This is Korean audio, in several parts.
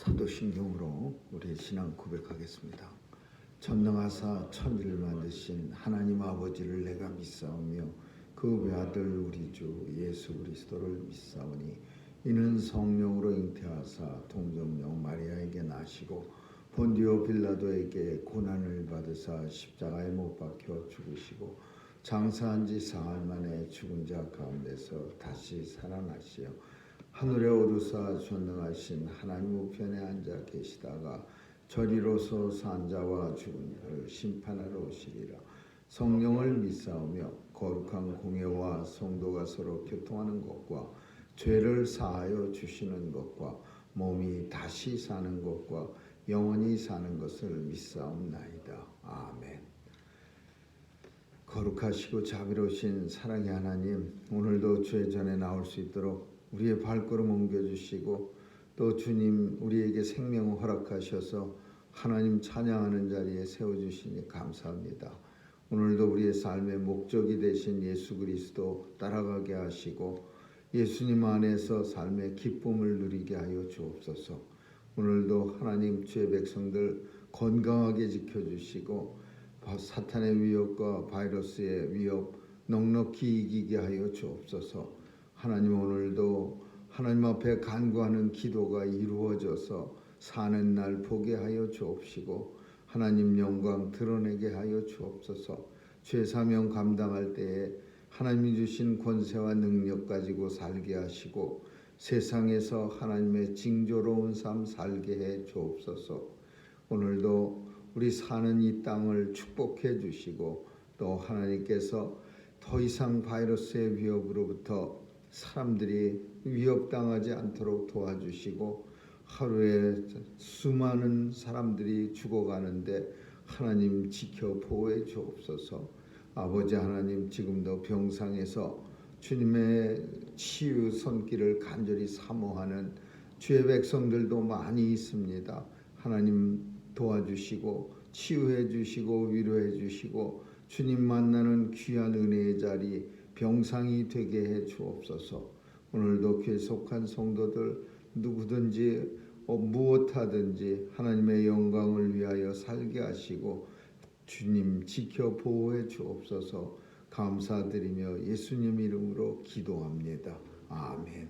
사도신경으로 우리의 신앙 고백하겠습니다. 전능하사 천지를 만드신 하나님 아버지를 내가 믿사오며 그 외아들 우리 주 예수 그리스도를 믿사오니 이는 성령으로 잉태하사 동정녀 마리아에게 나시고 본디오 빌라도에게 고난을 받으사 십자가에 못 박혀 죽으시고 장사한 지 사흘 만에 죽은 자 가운데서 다시 살아나시어 하늘에 오르사 전능하신 하나님 우편에 앉아 계시다가 저리로서 산 자와 죽은 자를 심판하러 오시리라. 성령을 믿사오며 거룩한 공예와 성도가 서로 교통하는 것과 죄를 사하여 주시는 것과 몸이 다시 사는 것과 영원히 사는 것을 믿사옵나이다. 아멘. 거룩하시고 자비로우신 사랑의 하나님, 오늘도 주의 전에 나올 수 있도록 우리의 발걸음 옮겨주시고 또 주님 우리에게 생명을 허락하셔서 하나님 찬양하는 자리에 세워주시니 감사합니다. 오늘도 우리의 삶의 목적이 되신 예수 그리스도 따라가게 하시고 예수님 안에서 삶의 기쁨을 누리게 하여 주옵소서. 오늘도 하나님 주의 백성들 건강하게 지켜주시고 사탄의 위협과 바이러스의 위협 넉넉히 이기게 하여 주옵소서. 하나님 오늘도 하나님 앞에 간구하는 기도가 이루어져서 사는 날 보게 하여 주옵시고 하나님 영광 드러내게 하여 주옵소서. 죄사명 감당할 때에 하나님이 주신 권세와 능력 가지고 살게 하시고 세상에서 하나님의 징조로운 삶 살게 해 주옵소서. 오늘도 우리 사는 이 땅을 축복해 주시고 또 하나님께서 더 이상 바이러스의 위협으로부터 사람들이 위협당하지 않도록 도와주시고 하루에 수많은 사람들이 죽어가는데 하나님 지켜 보호해 주옵소서. 아버지 하나님, 지금도 병상에서 주님의 치유 손길을 간절히 사모하는 주의 백성들도 많이 있습니다. 하나님 도와주시고 치유해 주시고 위로해 주시고 주님 만나는 귀한 은혜의 자리 병상이 되게 해 주옵소서. 오늘도 계속한 성도들 누구든지 무엇하든지 하나님의 영광을 위하여 살게 하시고 주님 지켜 보호해 주옵소서. 감사드리며 예수님 이름으로 기도합니다. 아멘.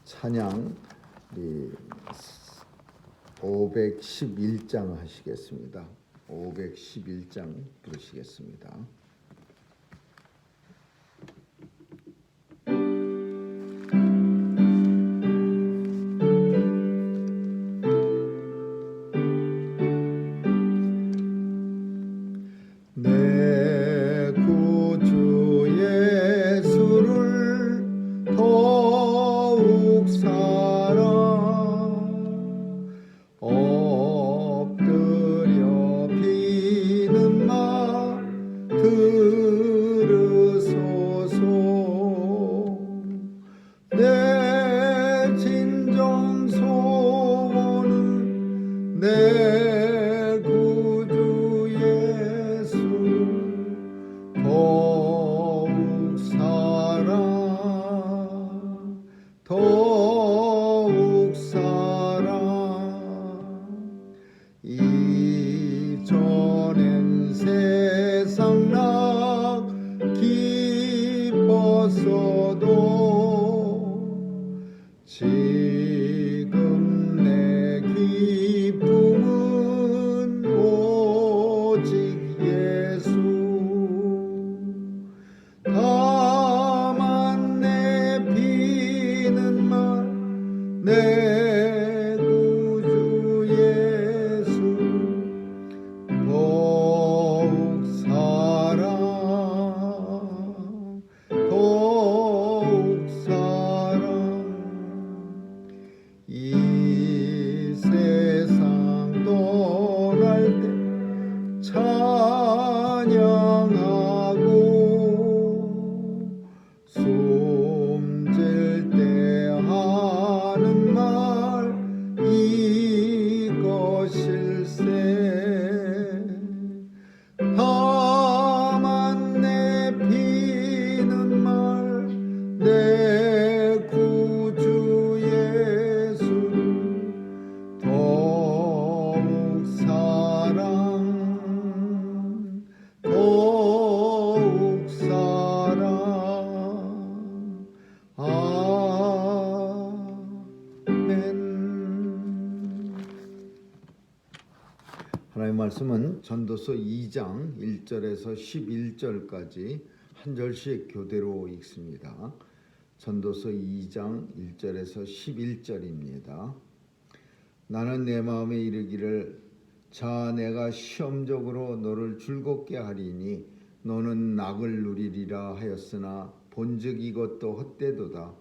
찬양 511장 하시겠습니다. 511장 부르시겠습니다. 내 구주 예수를 더욱 사랑 엎드려 비는 마 들으소서. 내 진정 소원은 내 구주 예수 더욱 사랑 더욱 사랑. 이전엔 세상 나 기뻤어도 지금 내 기쁨은 오직 예수. 다만 내 비는 말 내 구주 예수 더욱 사랑 더욱 말씀은 전도서 2장 1절에서 11절까지 한 절씩 교대로 읽습니다. 전도서 2장 1절에서 11절입니다. 나는 내 마음에 이르기를 자 내가 시험적으로 너를 즐겁게 하리니 너는 낙을 누리리라 하였으나 본즉 이것도 헛되도다.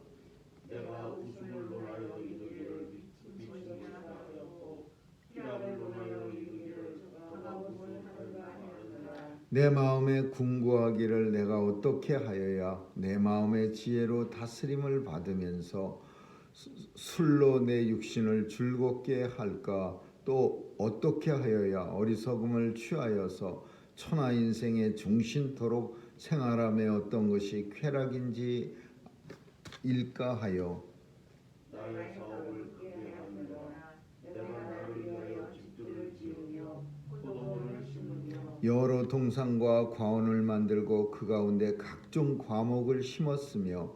내가 웃음을 논하여 이르기를 미치겠다 하였고 희락을 논하여 이르기를 가가웃을 하는가 하였느라. 내 마음에 궁구하기를 내가 어떻게 하여야 내 마음의 지혜로 다스림을 받으면서 술로 내 육신을 즐겁게 할까. 또 어떻게 하여야 어리석음을 취하여서 천하 인생의 중심토록 생활함에 어떤 것이 쾌락인지 일까 하여. 나의 사업을 크게 하느라. 내가 나를 위하여 집들을 지으며 포도원을 심으며 여러 동산과 과원을 만들고 그 가운데 각종 과목을 심었으며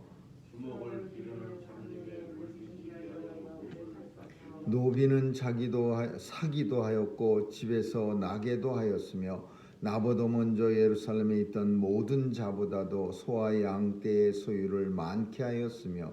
주목을 기르는 장님의 물기하여 노비는 자기도 사기도 하였고 집에서 나게도 하였으며 나보다 먼저 예루살렘에 있던 모든 자보다도 소와 양 떼의 소유를 많게 하였으며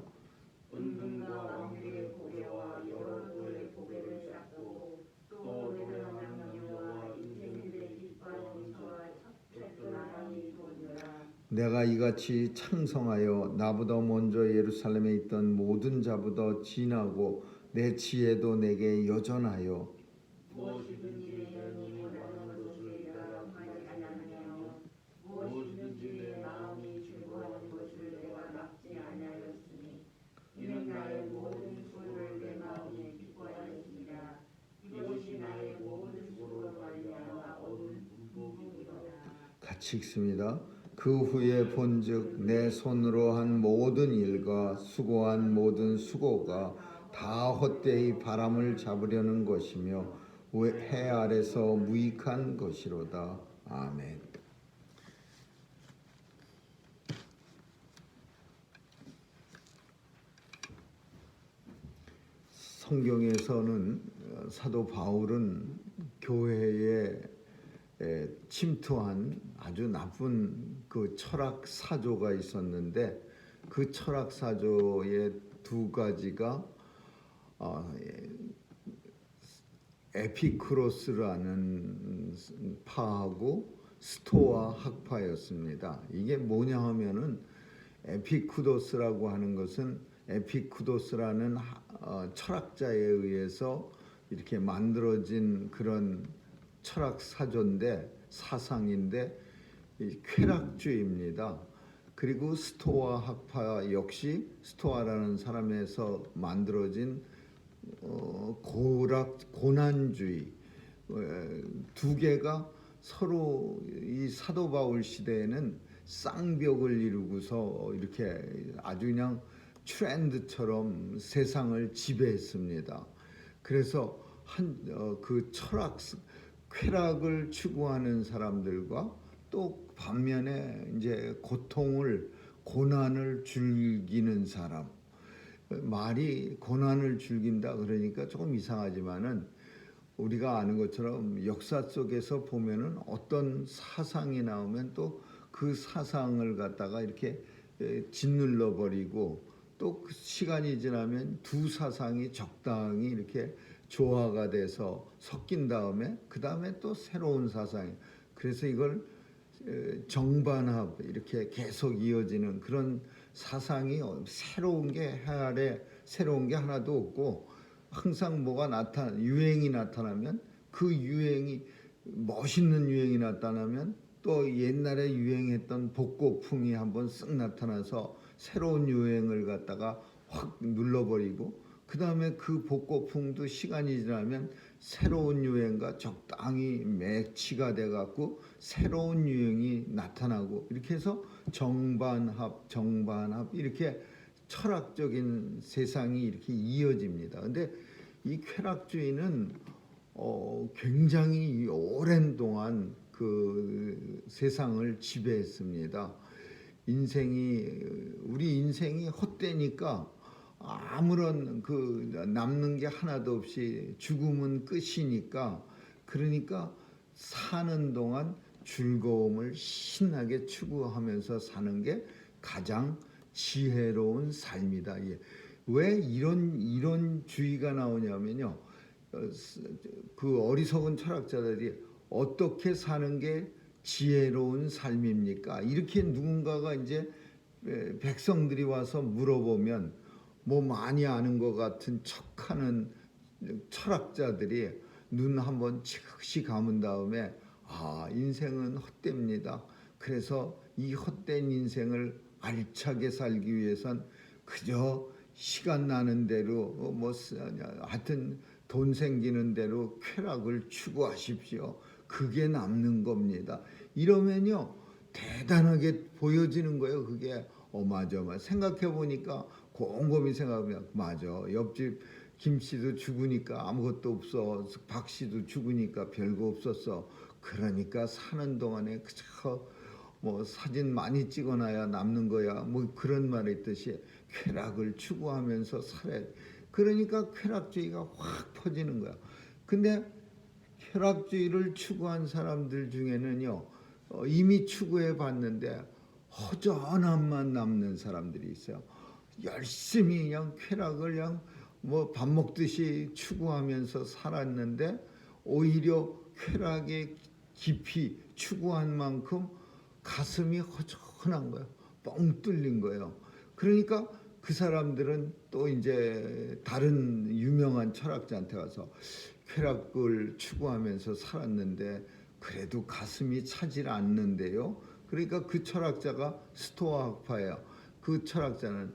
은금과 왕들의 보배와 여러 도의 보배를 쌓고 또 노래하는 남녀와 인생들의 기뻐하는 자와 척척들하니 보느라. 내가 이같이 창성하여 나보다 먼저 예루살렘에 있던 모든 자보다 진하고 내 지혜도 내게 여전하여 무엇이든지 내 눈이 원하는 것을 내가 하지 아니하며 무엇이든지 내 마음이 즐거워하는 것을 내가 막지 아니하였으니 이는 나의 모든 수고를 내 마음이 기뻐하였습니다. 이것이 나의 모든 수고로 말미암아 얻은 분복이니라. 같이 읽습니다. 그 후에 본즉 내 손으로 한 모든 일과 수고한 모든 수고가 다 헛되이 바람을 잡으려는 것이며 해 아래서 무익한 것이로다. 아멘. 성경에서는 사도 바울은 교회에 침투한 아주 나쁜 그 철학 사조가 있었는데 그 철학 사조의 두 가지가 에피쿠로스라는 파하고 스토아 학파였습니다. 이게 뭐냐 하면은 에피쿠도스라고 하는 것은 에피쿠도스라는 철학자에 의해서 이렇게 만들어진 그런 철학 사상인데 쾌락주의입니다. 그리고 스토아 학파 역시 스토아라는 사람에서 만들어진 고난주의 두 개가 서로 이 사도 바울 시대에는 쌍벽을 이루고서 이렇게 아주 그냥 트렌드처럼 세상을 지배했습니다. 그래서 그 쾌락을 추구하는 사람들과 또 반면에 이제 고난을 즐기는 사람. 말이 고난을 즐긴다 그러니까 조금 이상하지만은 우리가 아는 것처럼 역사 속에서 보면은 어떤 사상이 나오면 또 그 사상을 갖다가 이렇게 짓눌러 버리고 또 시간이 지나면 두 사상이 적당히 이렇게 조화가 돼서 섞인 다음에 그 다음에 또 새로운 사상이, 그래서 이걸 정반합 이렇게 계속 이어지는 그런 사상이 새로운 게 해아래 새로운 게 하나도 없고 항상 유행이 나타나면 그 유행이 멋있는 유행이 나타나면 또 옛날에 유행했던 복고풍이 한번 쓱 나타나서 새로운 유행을 갖다가 확 눌러버리고 그 다음에 그 복고풍도 시간이 지나면 새로운 유행과 적당히 매치가 돼갖고 새로운 유행이 나타나고 이렇게 해서 정반합 이렇게 철학적인 세상이 이렇게 이어집니다. 근데 이 쾌락주의는 굉장히 오랜 동안 그 세상을 지배했습니다. 우리 인생이 헛되니까 아무런 남는 게 하나도 없이 죽음은 끝이니까, 그러니까 사는 동안 즐거움을 신나게 추구하면서 사는 게 가장 지혜로운 삶이다. 예. 왜 이런 주의가 나오냐면요. 그 어리석은 철학자들이 어떻게 사는 게 지혜로운 삶입니까? 이렇게 누군가가 이제 백성들이 와서 물어보면 뭐 많이 아는 것 같은 척하는 철학자들이 눈 한번 치흑시 감은 다음에 인생은 헛됩니다. 그래서 이 헛된 인생을 알차게 살기 위해선 그저 시간 나는 대로 하여튼 돈 생기는 대로 쾌락을 추구하십시오. 그게 남는 겁니다. 이러면요 대단하게 보여지는 거예요. 그게 맞아. 생각해 보니까 곰곰이 생각하면 맞아. 옆집 김 씨도 죽으니까 아무것도 없어. 박 씨도 죽으니까 별거 없었어. 그러니까 사는 동안에 그저 뭐 사진 많이 찍어놔야 남는 거야. 뭐 그런 말이 있듯이 쾌락을 추구하면서 살아야 돼. 그러니까 쾌락주의가 확 퍼지는 거야. 근데 쾌락주의를 추구한 사람들 중에는요 이미 추구해 봤는데 허전함만 남는 사람들이 있어요. 열심히 그냥 쾌락을 그냥 뭐 밥 먹듯이 추구하면서 살았는데 오히려 쾌락에 깊이 추구한 만큼 가슴이 허전한 거예요. 뻥 뚫린 거예요. 그러니까 그 사람들은 또 이제 다른 유명한 철학자한테 가서 쾌락을 추구하면서 살았는데 그래도 가슴이 차질 않는데요. 그러니까 그 철학자가 스토아 학파예요. 그 철학자는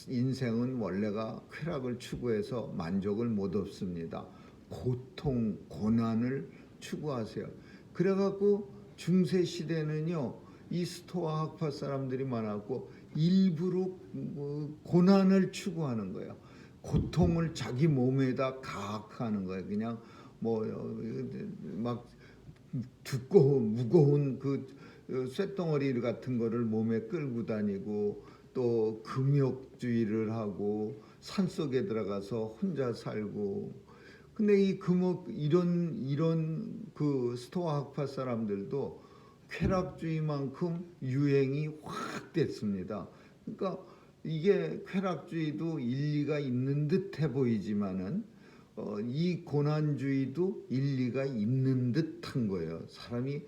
인생은 원래가 쾌락을 추구해서 만족을 못 얻습니다. 고통, 고난을 추구하세요. 그래갖고 중세 시대는요, 이 스토아 학파 사람들이 많았고 일부러 고난을 추구하는 거예요. 고통을 자기 몸에다 가학하는 거예요. 그냥 뭐 막 두꺼운 무거운 그 쇳덩어리 같은 거를 몸에 끌고 다니고 또 금욕주의를 하고 산속에 들어가서 혼자 살고. 근데 이 금욕 이런 그 스토아 학파 사람들도 쾌락주의만큼 유행이 확 됐습니다. 그러니까 이게 쾌락주의도 일리가 있는 듯해 보이지만은 이 고난주의도 일리가 있는 듯한 거예요. 사람이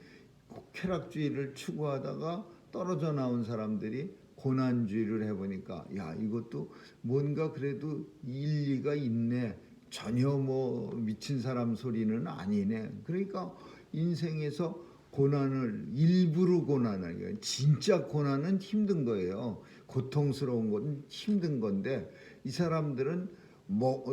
쾌락주의를 추구하다가 떨어져 나온 사람들이 고난주의를 해보니까 야 이것도 뭔가 그래도 일리가 있네. 전혀 뭐 미친 사람 소리는 아니네. 그러니까 인생에서 고난을 일부러 고난을 진짜 고난은 힘든 거예요. 고통스러운 건 힘든 건데 이 사람들은 뭐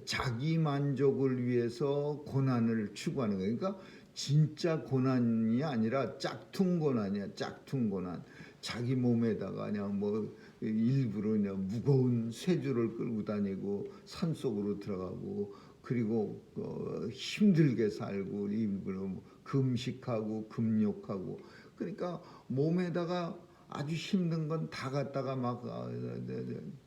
자기 만족을 위해서 고난을 추구하는 거예요. 그러니까 진짜 고난이 아니라 짝퉁 고난이야. 짝퉁 고난. 자기 몸에다가 그냥 뭐 일부러 그냥 무거운 쇠줄을 끌고 다니고 산속으로 들어가고 그리고 힘들게 살고 일부러 금식하고 금욕하고 그러니까 몸에다가 아주 힘든 건 다 갖다가 막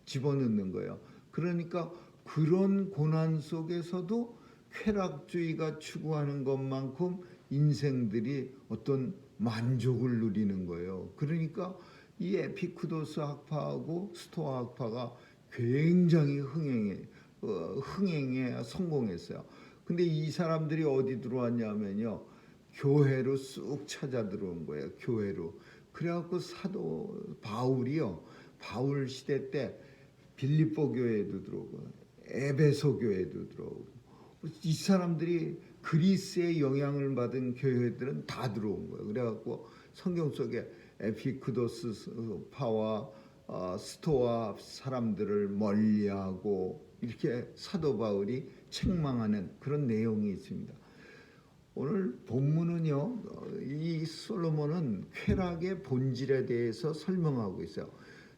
집어넣는 거예요. 그러니까 그런 고난 속에서도 쾌락주의가 추구하는 것만큼 인생들이 어떤 만족을 누리는 거예요. 그러니까 이 에피쿠도스 학파하고 스토아 학파가 굉장히 흥행에 성공했어요. 근데 이 사람들이 어디 들어왔냐면요. 교회로 쑥 찾아 들어온 거예요. 교회로. 그래갖고 사도 바울이요. 바울 시대 때 빌립보 교회에도 들어오고 에베소 교회에도 들어오고 이 사람들이 그리스의 영향을 받은 교회들은 다 들어온 거예요. 그래갖고 성경 속에 에피쿠도스 파와 스토아 사람들을 멀리하고 이렇게 사도 바울이 책망하는 그런 내용이 있습니다. 오늘 본문은요, 이 솔로몬은 쾌락의 본질에 대해서 설명하고 있어요.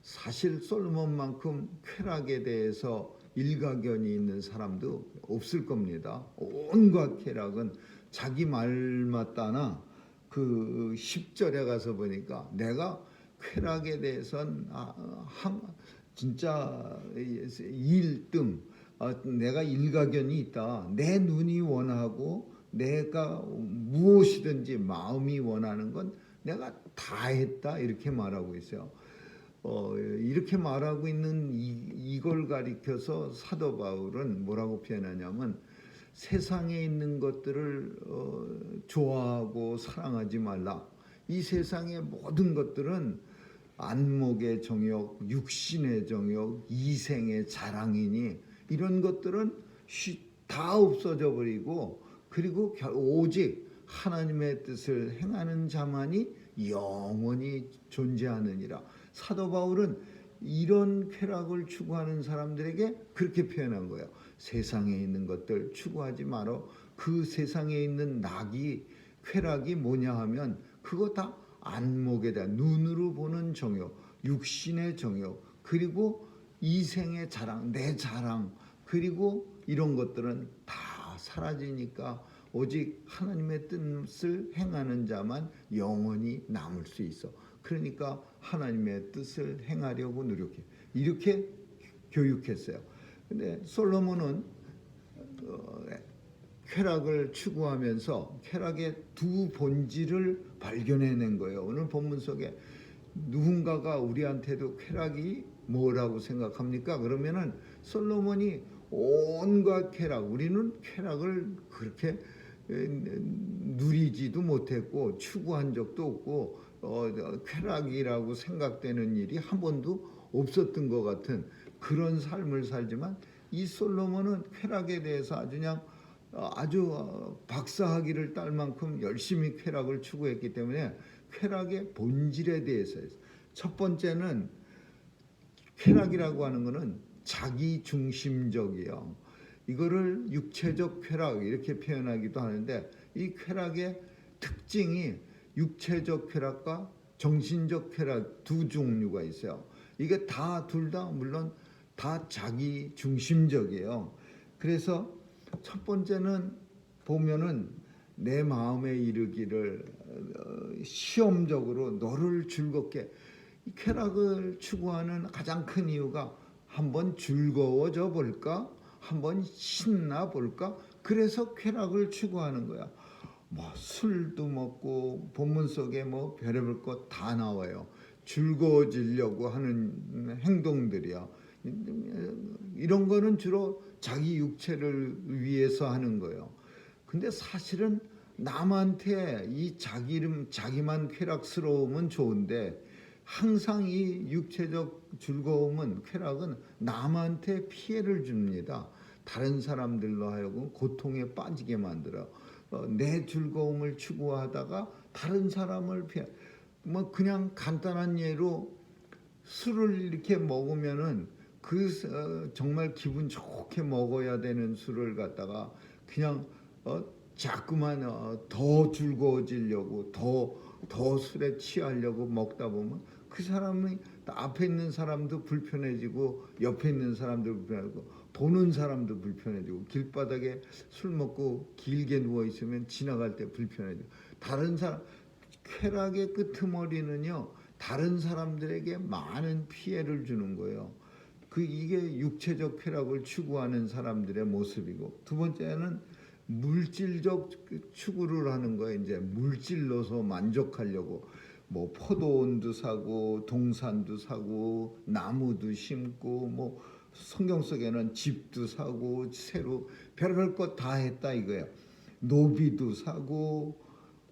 사실 솔로몬만큼 쾌락에 대해서 일가견이 있는 사람도 없을 겁니다. 온갖 쾌락은 자기 말마따나 그 10절에 가서 보니까 내가 쾌락에 대해서는 진짜 1등 내가 일가견이 있다. 내 눈이 원하고 내가 무엇이든지 마음이 원하는 건 내가 다 했다 이렇게 말하고 있어요. 이렇게 말하고 있는 이걸 가리켜서 사도 바울은 뭐라고 표현하냐면 세상에 있는 것들을 좋아하고 사랑하지 말라. 이 세상의 모든 것들은 안목의 정욕, 육신의 정욕, 이생의 자랑이니 이런 것들은 다 없어져 버리고 그리고 오직 하나님의 뜻을 행하는 자만이 영원히 존재하느니라. 사도 바울은 이런 쾌락을 추구하는 사람들에게 그렇게 표현한 거예요. 세상에 있는 것들 추구하지 말어. 그 세상에 있는 쾌락이 뭐냐 하면 그거 다 안목에 대한 눈으로 보는 정욕, 육신의 정욕, 그리고 이생의 자랑, 내 자랑, 그리고 이런 것들은 다 사라지니까 오직 하나님의 뜻을 행하는 자만 영원히 남을 수 있어. 그러니까 하나님의 뜻을 행하려고 노력해. 이렇게 교육했어요. 근데 솔로몬은 쾌락을 추구하면서 쾌락의 두 본질을 발견해낸 거예요. 오늘 본문 속에 누군가가 우리한테도 쾌락이 뭐라고 생각합니까? 그러면은 솔로몬이 온갖 쾌락, 우리는 쾌락을 그렇게 누리지도 못했고 추구한 적도 없고 쾌락이라고 생각되는 일이 한 번도 없었던 것 같은 그런 삶을 살지만 이 솔로몬은 쾌락에 대해서 아주 박사학위를 딸 만큼 열심히 쾌락을 추구했기 때문에 쾌락의 본질에 대해서 첫 번째는 쾌락이라고 하는 것은 자기 중심적이요. 이거를 육체적 쾌락 이렇게 표현하기도 하는데 이 쾌락의 특징이 육체적 쾌락과 정신적 쾌락 두 종류가 있어요. 이게 둘 다 물론 다 자기 중심적이에요. 그래서 첫 번째는 보면은 내 마음에 이르기를 시험적으로 너를 즐겁게 이 쾌락을 추구하는 가장 큰 이유가 한번 즐거워져 볼까? 한번 신나 볼까? 그래서 쾌락을 추구하는 거야. 술도 먹고 본문 속에 별의별 것 다 나와요. 즐거워지려고 하는 행동들이야. 이런 거는 주로 자기 육체를 위해서 하는 거예요. 근데 사실은 남한테 이 자기만 쾌락스러움은 좋은데 항상 이 육체적 즐거움은 쾌락은 남한테 피해를 줍니다. 다른 사람들로 하여금 고통에 빠지게 만들어. 내 즐거움을 추구하다가 다른 사람을 그냥 간단한 예로 술을 이렇게 먹으면은 정말 기분 좋게 먹어야 되는 술을 갖다가 그냥 자꾸만 더 즐거워지려고 더 술에 취하려고 먹다 보면 그 사람이 앞에 있는 사람도 불편해지고 옆에 있는 사람도 불편하고 보는 사람도 불편해지고 길바닥에 술 먹고 길게 누워 있으면 지나갈 때 불편해지고 다른 사람 쾌락의 끄트머리는요 다른 사람들에게 많은 피해를 주는 거예요. 이게 육체적 쾌락을 추구하는 사람들의 모습이고 두 번째는 물질적 추구를 하는 거예요. 이제 물질로서 만족하려고 포도원도 사고 동산도 사고 나무도 심고 성경 속에는 집도 사고 새로 별별 것 다 했다 이거예요. 노비도 사고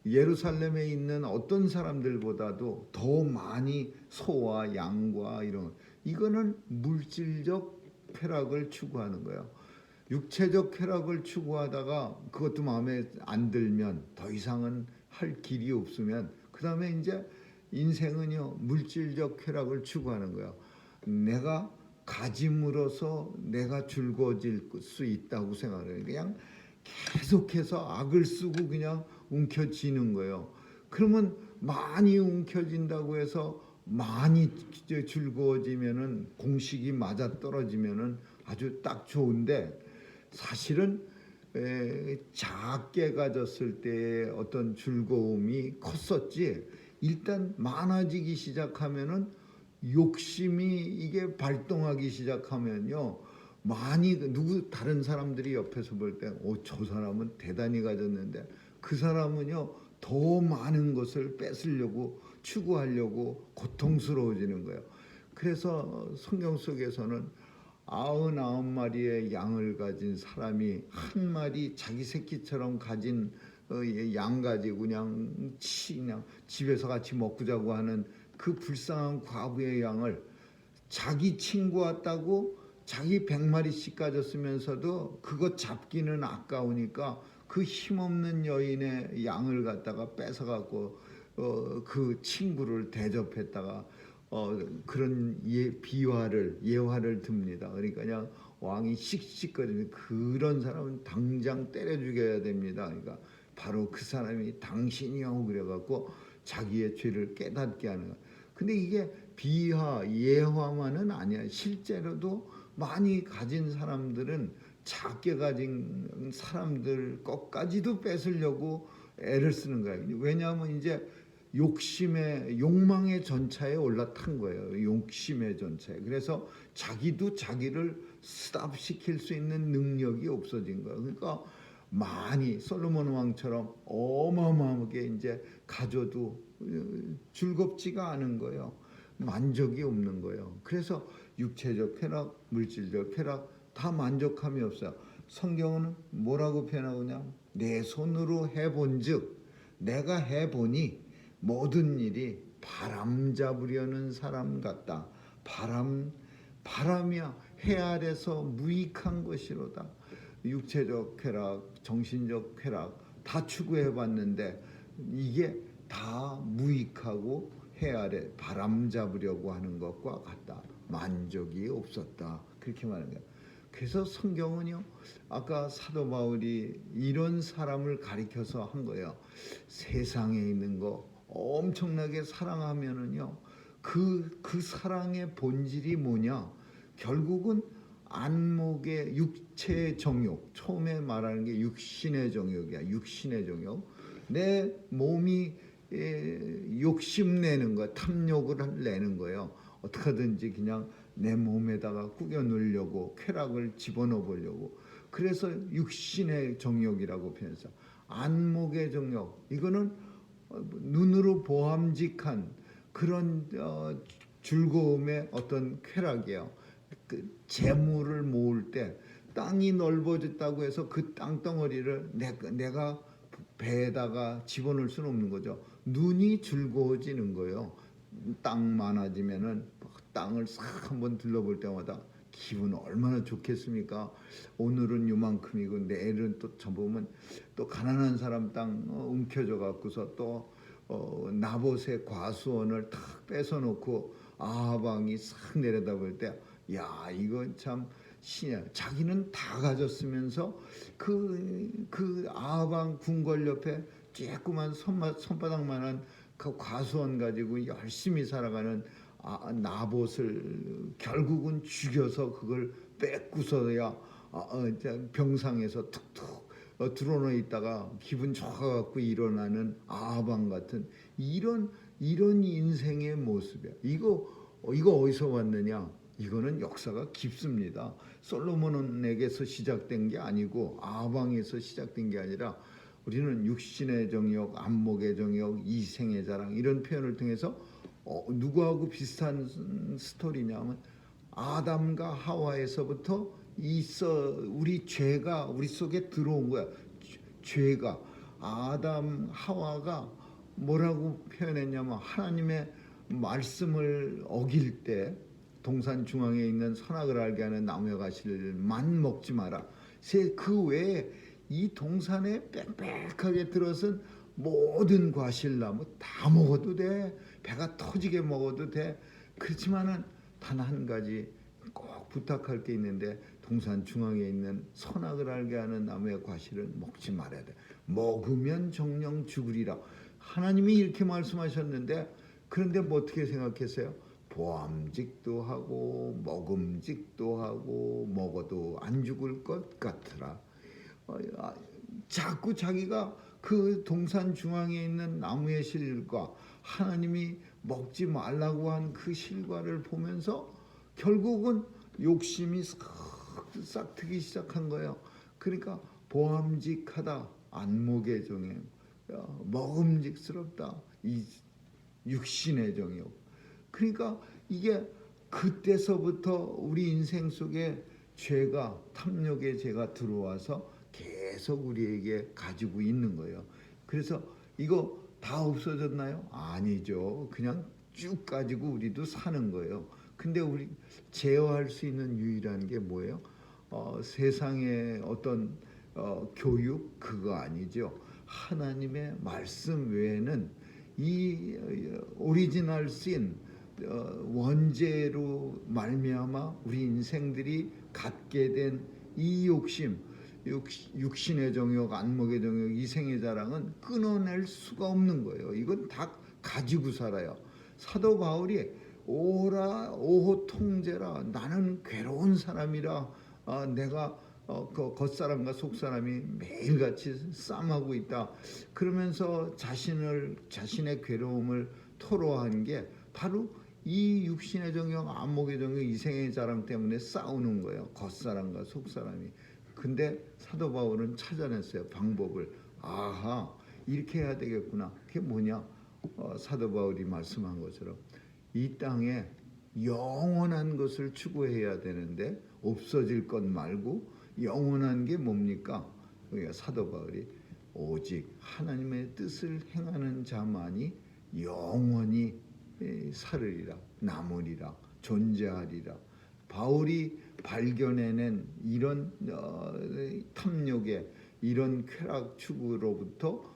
예루살렘에 있는 어떤 사람들보다도 더 많이 소와 양과 이거는 물질적 쾌락을 추구하는 거예요. 육체적 쾌락을 추구하다가 그것도 마음에 안 들면 더 이상은 할 길이 없으면 그 다음에 이제 인생은요 물질적 쾌락을 추구하는 거예요. 내가 가짐으로써 내가 즐거워질 수 있다고 생각해요. 그냥 계속해서 악을 쓰고 그냥 움켜쥐는 거예요. 그러면 많이 움켜진다고 해서 많이 즐거워지면은 공식이 맞아 떨어지면은 아주 딱 좋은데 사실은 작게 가졌을 때의 어떤 즐거움이 컸었지 일단 많아지기 시작하면은 욕심이 이게 발동하기 시작하면요 많이 누구 다른 사람들이 옆에서 볼 때 저 사람은 대단히 가졌는데 그 사람은요 더 많은 것을 뺏으려고 추구하려고 고통스러워지는 거예요. 그래서 성경 속에서는 99마리의 양을 가진 사람이 한 마리 자기 새끼처럼 가진 양 가지고 그냥 집에서 같이 먹고 자고 하는 그 불쌍한 과부의 양을 자기 친구 왔다고 자기 100마리씩 가졌으면서도 그거 잡기는 아까우니까 그 힘없는 여인의 양을 갖다가 뺏어갖고 그 친구를 대접했다가 그런 예화를 듭니다. 그러니까 그냥 왕이 씩씩거리는 그런 사람은 당장 때려 죽여야 됩니다. 그러니까 바로 그 사람이 당신이요 그래갖고 자기의 죄를 깨닫게 하는 거예요. 근데 이게 비하 예화만은 아니야. 실제로도 많이 가진 사람들은 작게 가진 사람들 것까지도 뺏으려고 애를 쓰는 거예요. 왜냐하면 이제 욕망의 전차에 올라탄 거예요. 욕심의 전차에. 그래서 자기도 자기를 스탑시킬 수 있는 능력이 없어진 거예요. 그러니까 많이 솔로몬 왕처럼 어마어마하게 이제 가져도 즐겁지가 않은 거예요. 만족이 없는 거예요. 그래서 육체적 쾌락, 물질적 쾌락 다 만족함이 없어요. 성경은 뭐라고 표현하느냐? 내 손으로 해본즉 내가 해보니 모든 일이 바람 잡으려는 사람 같다. 바람이야. 해 아래서 무익한 것이로다. 육체적 쾌락, 정신적 쾌락 다 추구해봤는데 이게 다 무익하고 해 아래 바람 잡으려고 하는 것과 같다. 만족이 없었다. 그렇게 말하는 거예요. 그래서 성경은요, 아까 사도 바울이 이런 사람을 가리켜서 한 거예요. 세상에 있는 거 엄청나게 사랑하면은요, 그 사랑의 본질이 뭐냐? 결국은 안목의 육체의 정욕, 처음에 말하는 게 육신의 정욕이야. 육신의 정욕. 내 몸이 욕심내는 거, 탐욕을 내는 거예요. 어떻게든지 그냥 내 몸에다가 꾸겨 넣으려고, 쾌락을 집어넣어 보려고. 그래서 육신의 정욕이라고 표현해서 안목의 정욕, 이거는 눈으로 보암직한 그런 즐거움의 어떤 쾌락이에요. 그 재물을 모을 때 땅이 넓어졌다고 해서 그 땅덩어리를 내가 배에다가 집어넣을 수는 없는 거죠. 눈이 즐거워지는 거예요. 땅 많아지면은 땅을 싹 한번 둘러볼 때마다 기분 얼마나 좋겠습니까? 오늘은 요만큼이고 내일은 또 저보면 또 가난한 사람 땅 움켜져 갖고서 또 나봇의 과수원을 탁 뺏어놓고 아하방이 싹 내려다볼 때 야 이건 참 신이야. 자기는 다 가졌으면서 그 아하방 궁궐 옆에 조그만 손바닥만한 그 과수원 가지고 열심히 살아가는 나봇을 결국은 죽여서 그걸 뺏고서야 병상에서 툭툭 드러나 있다가 기분 좋아갖고 일어나는 아하방 같은 이런 인생의 모습이야. 이거 어디서 왔느냐? 이거는 역사가 깊습니다. 솔로몬에게서 시작된 게 아니고 아방에서 시작된 게 아니라 우리는 육신의 정욕, 안목의 정욕, 이생의 자랑 이런 표현을 통해서 누구하고 비슷한 스토리냐면 아담과 하와에서부터 우리 죄가 우리 속에 들어온 거야. 죄가 아담 하와가 뭐라고 표현했냐면 하나님의 말씀을 어길 때 동산 중앙에 있는 선악을 알게 하는 나무의 과실만 먹지 마라. 그 외에 이 동산에 빽빽하게 들어선 모든 과실나무 다 먹어도 돼. 배가 터지게 먹어도 돼. 그렇지만은 단 한 가지 꼭 부탁할 게 있는데 동산 중앙에 있는 선악을 알게 하는 나무의 과실은 먹지 말아야 돼. 먹으면 정령 죽으리라. 하나님이 이렇게 말씀하셨는데 그런데 뭐 어떻게 생각했어요? 보암직도 하고 먹음직도 하고 먹어도 안 죽을 것 같으라. 자꾸 자기가 그 동산 중앙에 있는 나무의 실과 하나님이 먹지 말라고 한 그 실과를 보면서 결국은 욕심이 싹 트기 시작한 거예요. 그러니까 보암직하다, 안목의 정욕, 먹음직스럽다, 이 육신의 정욕. 그러니까 이게 그때서부터 우리 인생 속에 죄가, 탐욕의 죄가 들어와서 계속 우리에게 가지고 있는 거예요. 그래서 이거 다 없어졌나요? 아니죠. 그냥 쭉 가지고 우리도 사는 거예요. 근데 우리 제어할 수 있는 유일한 게 뭐예요? 세상의 어떤 교육 그거 아니죠. 하나님의 말씀 외에는 이 오리지널 신 원죄로 말미암아 우리 인생들이 갖게 된 이 욕심, 육신의 정욕, 안목의 정욕, 이생의 자랑은 끊어낼 수가 없는 거예요. 이건 다 가지고 살아요. 사도 바울이 오라 오호 통제라, 나는 괴로운 사람이라, 내가 그 겉사람과 속사람이 매일같이 싸움하고 있다. 그러면서 자신의 괴로움을 토로한 게 바로 이 육신의 정욕, 안목의 정욕, 이생의 자랑 때문에 싸우는 거예요. 겉사람과 속사람이. 근데 사도 바울은 찾아냈어요. 방법을. 아하, 이렇게 해야 되겠구나. 그게 뭐냐? 사도 바울이 말씀한 것처럼 이 땅에 영원한 것을 추구해야 되는데 없어질 것 말고 영원한 게 뭡니까? 그러니까 사도 바울이 오직 하나님의 뜻을 행하는 자만이 영원히 살으리라, 남으리라, 존재하리라. 바울이 발견해낸 이런 탐욕의 이런 쾌락 추구로부터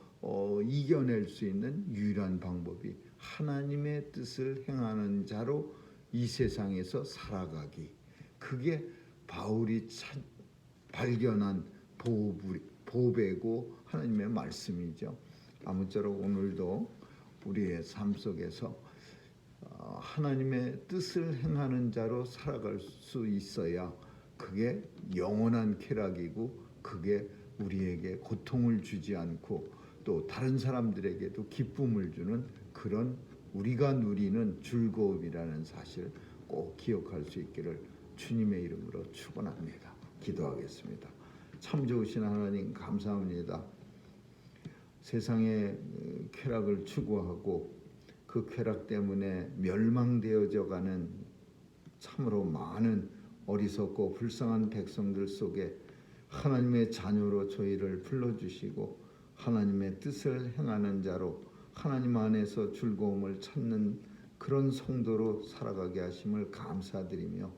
이겨낼 수 있는 유일한 방법이 하나님의 뜻을 행하는 자로 이 세상에서 살아가기. 그게 바울이 발견한 보배고 하나님의 말씀이죠. 아무쪼록 오늘도 우리의 삶 속에서 하나님의 뜻을 행하는 자로 살아갈 수 있어야 그게 영원한 쾌락이고 그게 우리에게 고통을 주지 않고 또 다른 사람들에게도 기쁨을 주는 그런 우리가 누리는 즐거움이라는 사실 꼭 기억할 수 있기를 주님의 이름으로 축원합니다. 기도하겠습니다. 참 좋으신 하나님 감사합니다. 세상의 쾌락을 추구하고 그 쾌락 때문에 멸망되어져 가는 참으로 많은 어리석고 불쌍한 백성들 속에 하나님의 자녀로 저희를 불러주시고 하나님의 뜻을 행하는 자로 하나님 안에서 즐거움을 찾는 그런 성도로 살아가게 하심을 감사드리며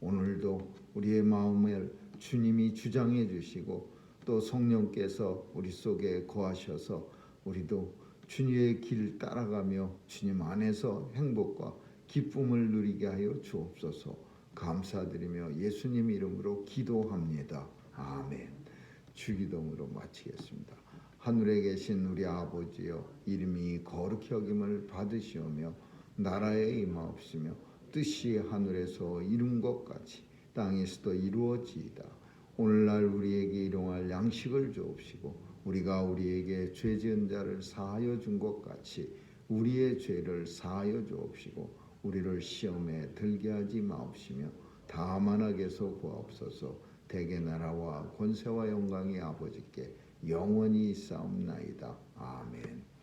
오늘도 우리의 마음을 주님이 주장해 주시고 또 성령께서 우리 속에 거하셔서 우리도 주님의 길 따라가며 주님 안에서 행복과 기쁨을 누리게 하여 주옵소서. 감사드리며 예수님 이름으로 기도합니다. 아멘. 주기도문으로 마치겠습니다. 하늘에 계신 우리 아버지여, 이름이 거룩히 여김을 받으시오며 나라에 임하옵시며 뜻이 하늘에서 이룬 것 같이 땅에서도 이루어지이다. 오늘날 우리에게 일용할 양식을 주옵시고 우리가 우리에게 죄 지은 자를 사하여 준 것 같이 우리의 죄를 사하여 주옵시고 우리를 시험에 들게 하지 마옵시며 다만 악에서 구하옵소서. 대개 나라와 권세와 영광이 아버지께 영원히 있사옵나이다. 아멘.